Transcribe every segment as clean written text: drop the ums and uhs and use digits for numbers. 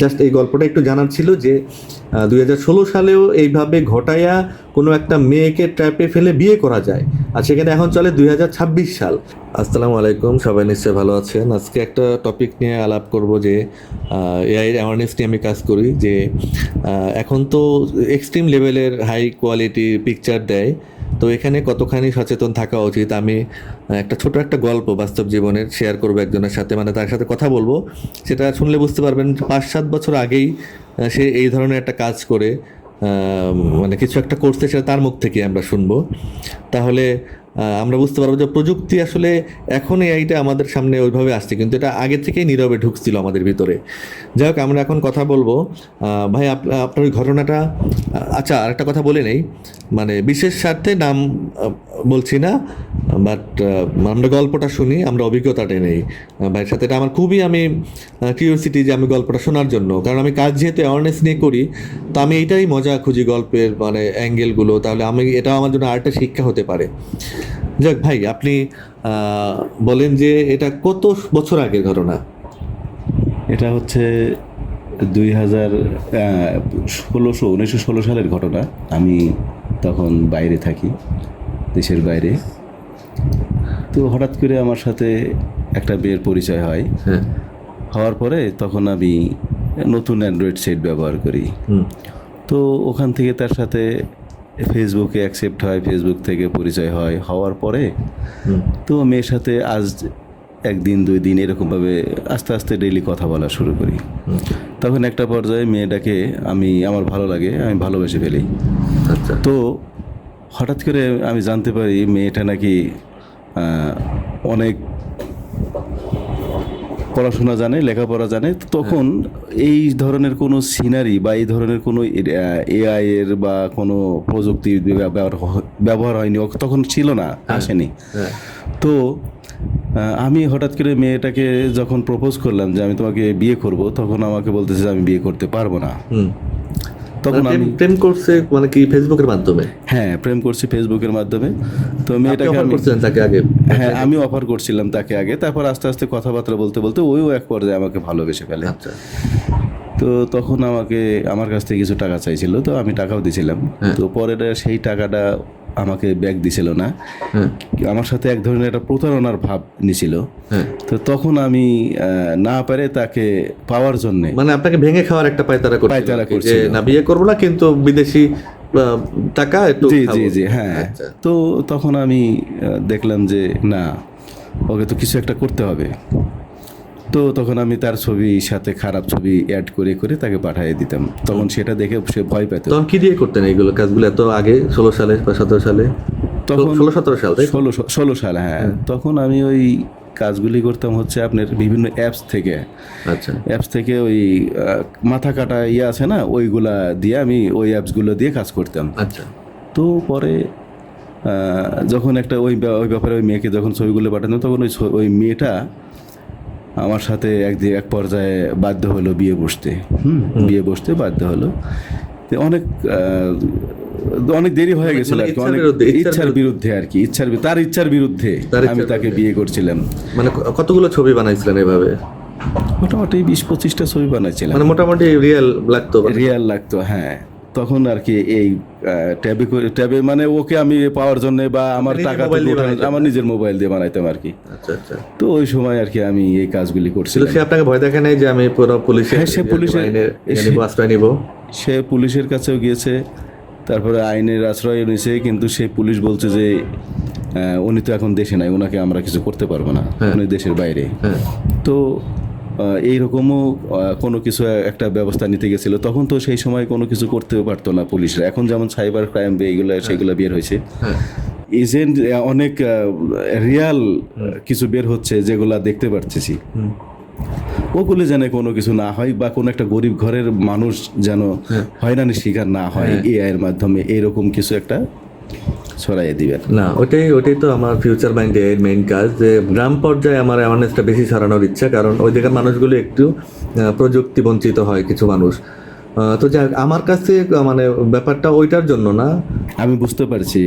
Just এই গল্পটা একটু জানার ছিল যে 2016 সালেও এইভাবে ঘটাইয়া কোনো একটা মেয়েকে ট্র্যাপে ফেলে বিয়ে করা যায়, আর সেখানে এখন চলে 2026 সাল। আসসালামু আলাইকুম, সবাই নিশ্চয়ই ভালো আছেন। আজকে একটা টপিক নিয়ে আলাপ করব যে এআই অ্যাওয়ারনেস নিয়ে আমি কাজ করি, যে এখন তো এক্সট্রিম লেভেলের হাই কোয়ালিটি পিকচার দেয়, তো এখানে কতখানি সচেতন থাকা উচিত। আমি একটা ছোট একটা গল্প বাস্তব জীবনের শেয়ার করবো একজনের সাথে, মানে তার সাথে কথা বলবো, সেটা শুনলে বুঝতে পারবেন 5-7 বছর আগেই সে এই ধরনের একটা কাজ করে মানে কিছু একটা করছে, সেটা তার মুখ থেকে আমরা শুনবো। তাহলে আমরা বুঝতে পারবো যে প্রযুক্তি আসলে এখন এইটা আমাদের সামনে ওইভাবে আসছে, কিন্তু এটা আগে থেকেই নীরবে ঢুকছিল আমাদের ভিতরে। যাই হোক, আমরা এখন কথা বলবো। ভাই, আপনার ওই ঘটনাটা, আচ্ছা আরেকটা কথা বলে নেই, মানে বিশেষ স্বার্থে নাম বলছি না, বাট আমরা গল্পটা শুনি, আমরা অভিজ্ঞতাটা নেই ভাইয়ের সাথে। এটা আমার খুবই, আমি কিউরিওসিটি যে আমি গল্পটা শোনার জন্য, কারণ আমি কাজ যেহেতু অ্যাওয়ারনেস নিয়ে করি, তো আমি এটাই মজা খুঁজি গল্পের মানে অ্যাঙ্গেলগুলো, তাহলে আমি এটাও আমার জন্য আরেকটা শিক্ষা হতে পারে। যাক ভাই, আপনি বলেন যে এটা কত বছর আগের ঘটনা? এটা হচ্ছে 1916 সালের ঘটনা। আমি তখন বাইরে থাকি, দেশের বাইরে। তো হঠাৎ করে আমার সাথে একটা মেয়ের পরিচয় হয়। হ্যাঁ। হওয়ার পরে তখন আমি নতুন অ্যান্ড্রয়েড সেট ব্যবহার করি। তো ওখান থেকে তার সাথে ফেসবুকে অ্যাকসেপ্ট হয়, ফেসবুক থেকে পরিচয় হয়। হওয়ার পরে তো মেয়ের সাথে আজ 1 দিন 2 দিন এরকমভাবে আস্তে আস্তে ডেইলি কথা বলা শুরু করি। তখন একটা পর্যায়ে মেয়েটাকে আমার ভালো লাগে, আমি ভালোবেসে ফেলি। আচ্ছা। তো হঠাৎ করে আমি জানতে পারি মেয়েটা নাকি অনেক পড়াশোনা জানে, লেখাপড়া জানে। তো তখন এই ধরনের কোনো সিনারি বা এই ধরনের কোনো এআই এর বা কোনো প্রযুক্তি ব্যবহার হয়নি, তখন ছিল না, আসেনি। তো আমি হঠাৎ করে মেয়েটাকে যখন প্রপোজ করলাম যে আমি তোমাকে বিয়ে করব, তখন আমাকে বলতেছে যে আমি বিয়ে করতে পারবো না। তখন আমি প্রেম করছে মানে কি ফেসবুকের মাধ্যমে? হ্যাঁ, প্রেম করছি ফেসবুকের মাধ্যমে। তো মেয়েটাকে তাকে আগে? হ্যাঁ, আমি অফার করছিলাম তাকে আগে। তারপর আস্তে আস্তে কথাবার্তা বলতে বলতে ওইও এক পর্যায়ে আমাকে ভালোবেসে ফেলে। আচ্ছা। তো তখন আমার কাছ থেকে কিছু টাকা চাইছিল, তো আমি টাকাও দিয়েছিলাম। তো পরে সেই টাকাটা আমাকে ব্যাক দিছিল না, আমার সাথে এক ধরনের একটা প্রতারণার ভাব নিছিল। তো তখন আমি না পারে তাকে পাওয়ার জন্য, মানে আপনাকে ভেঙে খাওয়ার একটা পায়তারা করছে, না বিয়ে করবো না কিন্তু বিদেশি টাকা একটু। জি জি জি, হ্যাঁ। তো তখন আমি দেখলাম যে না, ওকে তো কিছু একটা করতে হবে। তো তখন আমি তার ছবির সাথে খারাপ ছবি অ্যাড করে করে তাকে পাঠিয়ে দিতাম। তখন সেটা দেখে সে ভয় পেত। তখন কি দিয়ে করতেন এইগুলো কাজগুলো এত আগে? 16 সালে বা 17 সালে? তখন 16-17 সাল, 16 সাল, হ্যাঁ। তখন আমি ওই কাজগুলি করতাম হচ্ছে আপনার বিভিন্ন অ্যাপস থেকে। আচ্ছা। অ্যাপস থেকে ওই মাথা কাটা আছে না, ওইগুলা দিয়ে আমি ওই অ্যাপসগুলো দিয়ে কাজ করতাম। আচ্ছা। তো পরে যখন একটা ওই ব্যাপারে ওই মেয়েকে যখন ছবিগুলো পাঠাতাম, তখন ওই মেয়েটা আমার সাথে এক পর্যায়ে বাধ্য হলো বিয়ে বসতে। বাধ্য হলো। অনেক দেরি হয়ে গেছিল আর কি, অনেক ইচ্ছার বিরুদ্ধে আর কি, তার ইচ্ছার বিরুদ্ধে আমি তাকে বিয়ে করছিলাম। মানে কতগুলো ছবি বানাইছিলেন এভাবে? মোটামুটি 20-25টা ছবি বানাইছিলাম। মানে মোটামুটি রিয়েল লাগতো, হ্যাঁ। তখন আর কি এই ট্যাবে মানে ওকে আমি পাওয়ার জন্য বা আমার টাকা আমার নিজের মোবাইল দিয়ে বানাইতাম আর কি। আচ্ছা আচ্ছা। তো ওই সময় আর কি আমি এই কাজগুলি করছিলাম। সে আপনাকে ভয় দেখে নাই যে আমি পুরো পুলিশের আশ্রয় নিব? সে পুলিশের কাছেও গিয়েছে, তারপরে আইনের আশ্রয় নিয়েছে, কিন্তু সেই পুলিশ বলছে যে উনি তো এখন দেশে নাই, ওনাকে আমরা কিছু করতে পারবো না, উনি দেশের বাইরে। তো এইরকমও কোনো কিছু একটা ব্যবস্থা নিতে গেছিল। তখন তো সেই সময় কোনো কিছু করতেও পারতো না পুলিশরা। এখন যেমন সাইবার ক্রাইম সেগুলো বের হয়েছে, এজেন্ট অনেক রিয়াল কিছু বের হচ্ছে যেগুলা দেখতে পারতেছি। ওগুলো যেন কোনো কিছু না হয় বা কোনো একটা গরিব ঘরের মানুষ যেন হয়রানির শিকার না হয় এআই এর মাধ্যমে, এরকম কিছু একটা ছড়াইয়ে দিবেন না। ওটাই তো আমার ফিউচার মাইন্ডে মেইন কাজ, যে গ্রাম পর্যায়ে আমার অ্যাওয়ারনেসটা বেশি ছড়ানোর ইচ্ছা, কারণ ওই জায়গার মানুষগুলো একটু প্রযুক্তি বঞ্চিত হয় কিছু মানুষ। তো যাই হোক, আমার কাছে মানে ব্যাপারটা ওইটার জন্য না, আমি বুঝতে পারছি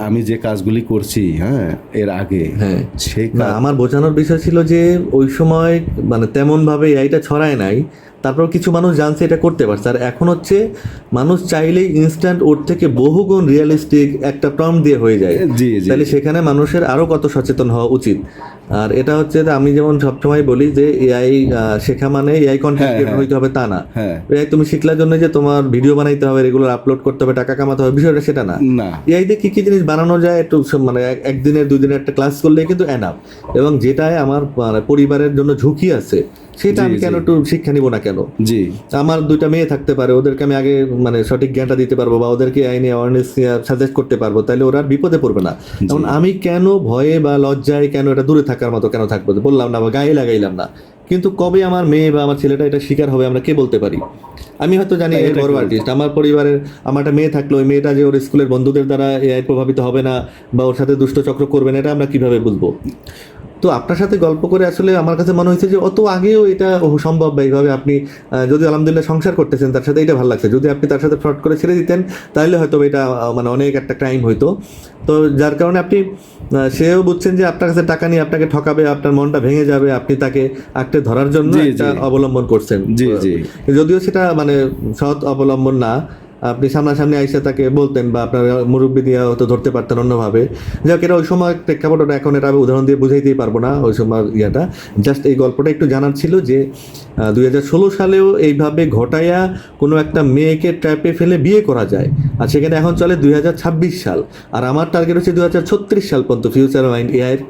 আমি যে কাজগুলি করছি হ্যাঁ এর আগে হ্যাঁ সেই না, আমার বোঝানোর বিষয় ছিল যে ওই সময় মানে তেমন ভাবে এআইটা ছড়ায় নাই, তারপর কিছু মানুষ জানছে এটা করতে পারছে। আর এখন হচ্ছে মানুষ চাইলেই ইনস্ট্যান্ট ওর থেকে বহুগুণ রিয়েলিস্টিক একটা প্রম্পট দিয়ে হয়ে যায়। জি জি তাহলে সেখানে মানুষের আরো কত সচেতন হওয়া উচিত। আর এটা হচ্ছে যে আমি যেমন সবসময় বলি যে এআই শেখা মানে এআই কন্টেন্ট ক্রিয়েটর হইতে হবে তা না। হ্যাঁ এআই তুমি শিখলার জন্য যে তোমার ভিডিও বানাইতে হবে, রেগুলার আপলোড করতে হবে, টাকা কামাতে হবে, বিষয়টা সেটা না। না এআই দিয়ে কি কি জিনিস বানানো যায় একটু মানে একদিনের 2 দিনের একটা ক্লাস করলে কিন্তু এনাফ। এবং যেটায় আমার মানে পরিবারের জন্য ঝুঁকি আছে সেটা আমি কেন একটু শিক্ষা নিব না কেন? জি আমার 2টা মেয়ে থাকতে পারে, ওদেরকে আমি আগে মানে সঠিক জ্ঞানটা দিতে পারবো বা ওদেরকে আইনি অ্যাওয়ারনেস সাজেস্ট করতে পারবো, তাহলে ওরা আর বিপদে পড়বে না। এখন আমি কেন ভয়ে বা লজ্জায় কেন এটা দূরে থাকার মতো কেন থাকবো? বললাম না বা গায়ে লাগাইলাম না, কিন্তু কবে আমার মেয়ে বা আমার ছেলেটা এটা শিকার হবে আমরা কে বলতে পারি? আমি হয়তো জানি এই বড় আর্টিস্ট, আমার পরিবারের আমার একটা মেয়ে থাকলো, ওই মেয়েটা যে ওর স্কুলের বন্ধুদের দ্বারা এআই প্রভাবিত হবে না বা ওর সাথে দুষ্ট চক্র করবে না, এটা আমরা কিভাবে বুঝবো? তো আপনার সাথে গল্প করে আসলে আমার কাছে মনে হয়েছে যে অত আগেও এটা সম্ভব বা এইভাবে আপনি যদি আলহামদুলিল্লাহ সংসার করতেছেন তার সাথে, এটা ভালো লাগছে। যদি আপনি তার সাথে ফ্রড করে ছেড়ে দিতেন তাহলে হয়তো এটা মানে অনেক একটা ক্রাইম হইতো। তো যার কারণে আপনি সেও বুঝছেন যে আপনার কাছে টাকা নিয়ে আপনাকে ঠকাবে, আপনার মনটা ভেঙে যাবে, আপনি তাকে আঁকড়ে ধরার জন্য একটা অবলম্বন করছেন। জি জি যদিও সেটা মানে সৎ অবলম্বন না, আপনি সামনাসামনি আইসা তাকে বলতেন বা আপনার মুরব্বী দিয়ে হয়তো ধরতে পারতেন অন্যভাবে। যাক, এটা ওই সময় প্রেক্ষাপট, ওটা এখন এটা আমি উদাহরণ দিয়ে বুঝাইতেই পারবো না ওই সময় ইয়াটা। জাস্ট এই গল্পটা একটু জানার ছিল যে 2016 সালেও এইভাবে ঘটাইয়া কোনো একটা মেয়েকে ট্র্যাপে ফেলে বিয়ে করা যায়। আর সেখানে এখন চলে 2026 সাল, আর আমার টার্গেট হচ্ছে 2036 সাল পর্যন্ত ফিউচার মাইন্ড এআইয়ের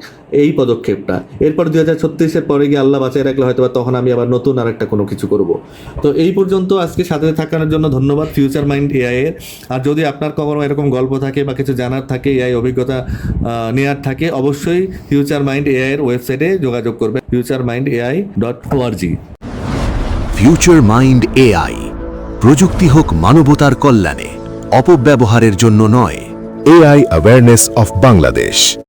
এই পদক্ষেপটা। এরপর 2036-এর পরে গিয়ে আল্লাহ বাঁচাই রাখলে হয়তো বা তখন আমি আবার নতুন আর একটা কোনো কিছু করব। তো এই পর্যন্ত আজকে সাথে থাকার জন্য ধন্যবাদ ফিউচার মাইন্ড এআই এর। আর যদি আপনার কখনো এরকম গল্প থাকে বা কিছু জানার থাকে, এআই অভিজ্ঞতা নেওয়ার থাকে, অবশ্যই ফিউচার মাইন্ড এআই এর ওয়েবসাইটে যোগাযোগ করবে, futuremindai.org। ফিউচার মাইন্ড এআই, প্রযুক্তি হোক মানবতার কল্যাণে, অপব্যবহারের জন্য নয়। AI Awareness of Bangladesh.